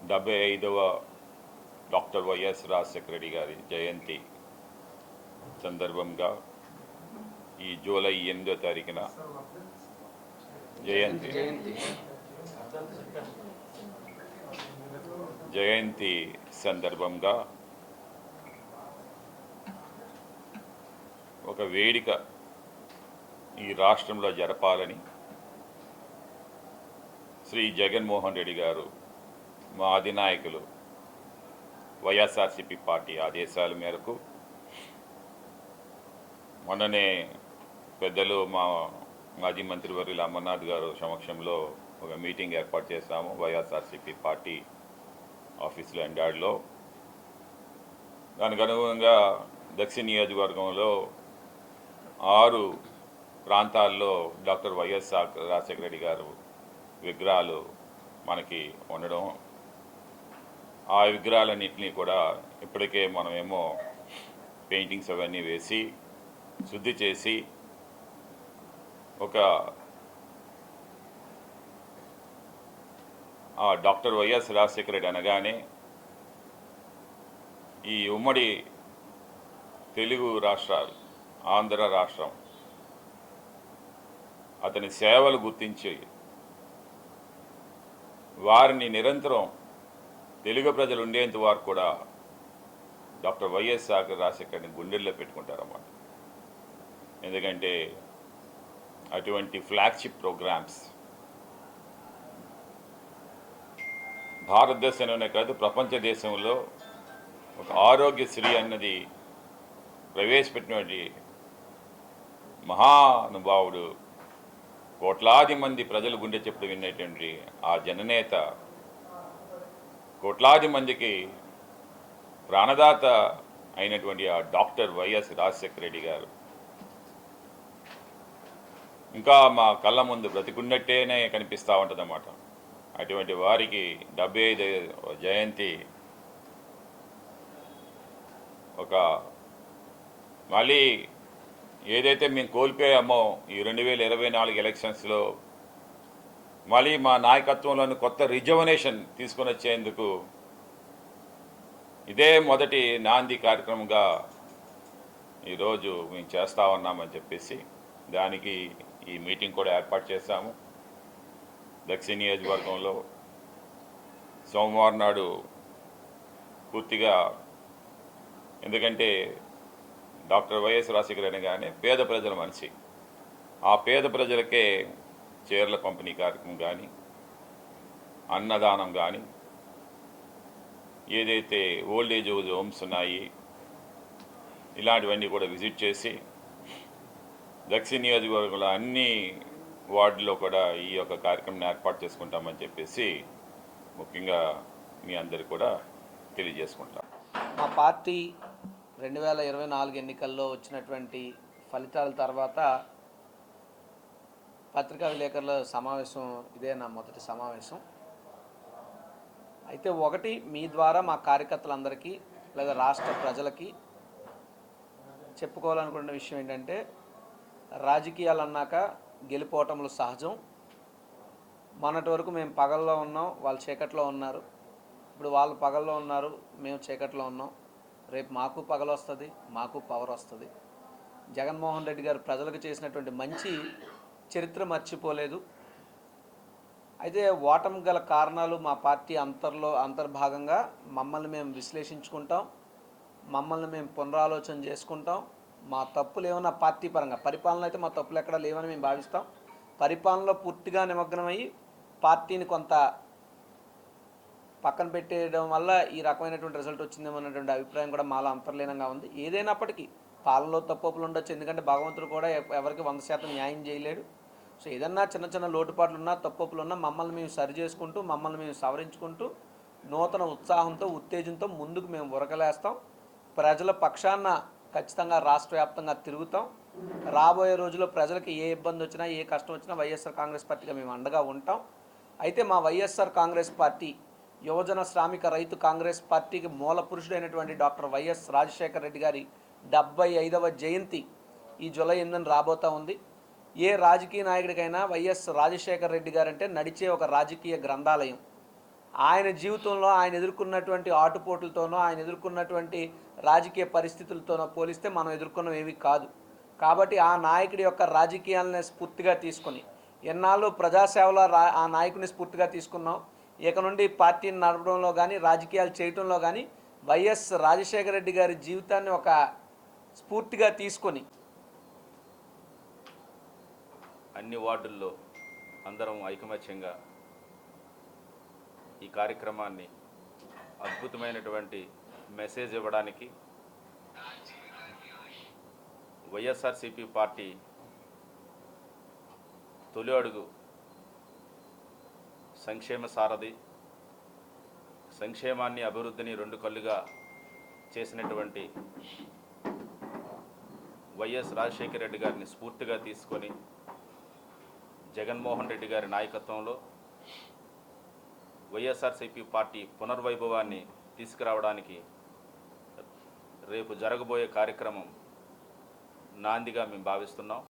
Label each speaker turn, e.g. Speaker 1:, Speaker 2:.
Speaker 1: 75వ doctor YS Rajasekhara Reddy గారి జయంతి సందర్భంగా ఈ జూలై 8వ తారీఖున జయంతి సందర్భంగా ఒక వేడుక ఈ రాష్ట్రంలో జరపాలని శ్రీ జగన్మోహన్ రెడ్డి గారు మా అధినాయకులు వైఎస్ఆర్సీపీ పార్టీ ఆదేశాల మేరకు మొన్ననే పెద్దలు మా మాజీ మంత్రివర్యులు అమర్నాథ్ గారు సమక్షంలో ఒక మీటింగ్ ఏర్పాటు చేశాము వైఎస్ఆర్సీపీ పార్టీ ఆఫీసులో ఎండాడ్లో. దానికి అనుగుణంగా దక్షిణ నియోజకవర్గంలో 6 ప్రాంతాల్లో డాక్టర్ వైఎస్ రాజశేఖర రెడ్డి గారు విగ్రహాలు మనకి ఉండడం, ఆ విగ్రహాలన్నింటినీ కూడా ఇప్పటికే మనమేమో పెయింటింగ్స్ అవన్నీ వేసి శుద్ధి చేసి ఒక డాక్టర్ వైఎస్ రాజశేఖర రెడ్డి అనగానే ఈ ఉమ్మడి తెలుగు రాష్ట్రాలు, ఆంధ్ర రాష్ట్రం అతని సేవలు గుర్తించి వారిని నిరంతరం తెలుగు ప్రజలు ఉండేంత వారు కూడా డాక్టర్ వైఎస్ రాజశేఖర్ని గుండెల్లో పెట్టుకుంటారన్నమాట. ఎందుకంటే అటువంటి ఫ్లాగ్షిప్ ప్రోగ్రామ్స్ భారతదేశంలోనే కాదు ప్రపంచ దేశంలో ఒక ఆరోగ్యశ్రీ అన్నది ప్రవేశపెట్టినటువంటి మహానుభావుడు, కోట్లాది మంది ప్రజలు గుండె చెప్పుడు వినేటువంటి ఆ జననేత, కోట్లాది మందికి ప్రాణదాత అయినటువంటి ఆ డాక్టర్ వైఎస్ రాజశేఖర రెడ్డి గారు ఇంకా మా కళ్ళ ముందు బ్రతికున్నట్టేనే కనిపిస్తూ ఉంటుందన్నమాట. అటువంటి వారికి 75వ జయంతి ఒక మళ్ళీ ఏదైతే మేము కోల్పోయామో ఈ 2024 ఎలక్షన్స్లో మళ్ళీ మా నాయకత్వంలోని కొత్త రిజర్వనేషన్ తీసుకొని వచ్చేందుకు ఇదే మొదటి నాంది కార్యక్రమంగా ఈరోజు మేము చేస్తూ ఉన్నామని చెప్పేసి దానికి ఈ మీటింగ్ కూడా ఏర్పాటు చేశాము. దక్షిణ నియోజకవర్గంలో సోమవారం నాడు పూర్తిగా, ఎందుకంటే డాక్టర్ వైఎస్ రాజశేఖర అనగానే పేద ప్రజల మనిషి, ఆ పేద ప్రజలకే చీరల పంపిణీ కార్యక్రమం కానీ, అన్నదానం కానీ, ఏదైతే ఓల్డ్ ఏజ్ హోమ్స్ ఉన్నాయి ఇలాంటివన్నీ కూడా విజిట్ చేసి దక్షిణ నియోజకవర్గంలో అన్ని వార్డులో కూడా ఈ యొక్క కార్యక్రమం ఏర్పాటు చేసుకుంటామని చెప్పేసి ముఖ్యంగా మీ అందరికీ కూడా తెలియజేసుకుంటాం.
Speaker 2: మా పార్టీ 2024 ఎన్నికల్లో వచ్చినటువంటి ఫలితాల తర్వాత పత్రికా విలేకరుల సమావేశం ఇదే నా మొదటి సమావేశం. అయితే ఒకటి మీ ద్వారా మా కార్యకర్తలందరికీ లేదా రాష్ట్ర ప్రజలకి చెప్పుకోవాలనుకున్న విషయం ఏంటంటే, రాజకీయాలు అన్నాక గెలిపోవటంలో సహజం. మొన్నటి వరకు మేము పగల్లో ఉన్నాం, వాళ్ళు చీకట్లో ఉన్నారు. ఇప్పుడు వాళ్ళు పగల్లో ఉన్నారు, మేము చీకట్లో ఉన్నాం. రేపు మాకు పగలు వస్తుంది, మాకు పవర్ వస్తుంది. జగన్మోహన్ రెడ్డి గారు ప్రజలకు చేసినటువంటి మంచి చరిత్ర మర్చిపోలేదు. అయితే ఓటమి గల కారణాలు మా పార్టీ అంతర్భాగంగా మమ్మల్ని మేము విశ్లేషించుకుంటాం, మమ్మల్ని మేము పునరాలోచన చేసుకుంటాం. మా తప్పులు ఏమన్నా పార్టీ పరంగా, పరిపాలన అయితే మా తప్పులు ఎక్కడా లేవని మేము భావిస్తాం. పరిపాలనలో పూర్తిగా నిమగ్నమయ్యి పార్టీని కొంత పక్కన పెట్టేయడం వల్ల ఈ రకమైనటువంటి రిజల్ట్ వచ్చిందేమన్నటువంటి అభిప్రాయం కూడా మాలో అంతర్లీనంగా ఉంది. ఏదైనప్పటికీ పాలనలో తప్పులు ఉండొచ్చు, ఎందుకంటే భగవంతుడు కూడా ఎవరికి 100% న్యాయం చేయలేడు. సో ఏదన్నా చిన్న చిన్న లోటుపాట్లు ఉన్నా, తప్పులు ఉన్నా మమ్మల్ని మేము సరి చేసుకుంటూ, మమ్మల్ని మేము సవరించుకుంటూ నూతన ఉత్సాహంతో, ఉత్తేజంతో ముందుకు మేము ఉరకలేస్తాం. ప్రజల పక్షాన ఖచ్చితంగా రాష్ట్ర వ్యాప్తంగా తిరుగుతాం. రాబోయే రోజుల్లో ప్రజలకు ఏ ఇబ్బంది వచ్చినా, ఏ కష్టం వచ్చినా వైఎస్ఆర్ కాంగ్రెస్ పార్టీగా మేము అండగా ఉంటాం. అయితే మా వైఎస్ఆర్ కాంగ్రెస్ పార్టీ యువజన శ్రామిక రైతు కాంగ్రెస్ పార్టీకి మూల పురుషుడైనటువంటి డాక్టర్ వైఎస్ రాజశేఖర రెడ్డి గారి 75వ జయంతి ఈ జూలై 8న రాబోతూ ఉంది. ఏ రాజకీయ నాయకుడికైనా వైఎస్ రాజశేఖర రెడ్డి గారంటే నడిచే ఒక రాజకీయ గ్రంథాలయం. ఆయన జీవితంలో ఆయన ఎదుర్కొన్నటువంటి ఆటుపోట్లతోనో ఆయన ఎదుర్కొన్నటువంటి రాజకీయ పరిస్థితులతోనో పోలిస్తే మనం ఎదుర్కొన్నవి ఏవి కాదు. కాబట్టి ఆ నాయకుడి యొక్క రాజకీయాలనే స్ఫూర్తిగా తీసుకొని ఎన్నాళ్ళు ప్రజాసేవలో ఆ నాయకుని స్ఫూర్తిగా తీసుకున్నాం. ఇక నుండి పార్టీని నడపడంలో కానీ రాజకీయాలు చేయటంలో కానీ వైఎస్ రాజశేఖర రెడ్డి గారి జీవితాన్ని ఒక స్ఫూర్తిగా తీసుకొని
Speaker 3: అన్ని వార్డుల్లో అందరం ఐకమత్యంగా ఈ కార్యక్రమాన్ని అద్భుతమైనటువంటి మెసేజ్ ఇవ్వడానికి వైఎస్ఆర్సీపీ పార్టీ తొలి అడుగు సంక్షేమ సారథి, సంక్షేమాన్ని అభివృద్ధిని రెండు కళ్ళుగా చేసినటువంటి వైఎస్ రాజశేఖర రెడ్డి గారిని స్ఫూర్తిగా తీసుకొని జగన్మోహన్ రెడ్డి గారి నాయకత్వంలో వైఎస్ఆర్సీపీ పార్టీ పునర్వైభవాన్ని తీసుకురావడానికి రేపు జరగబోయే కార్యక్రమం నాందిగా మేము భావిస్తున్నాం.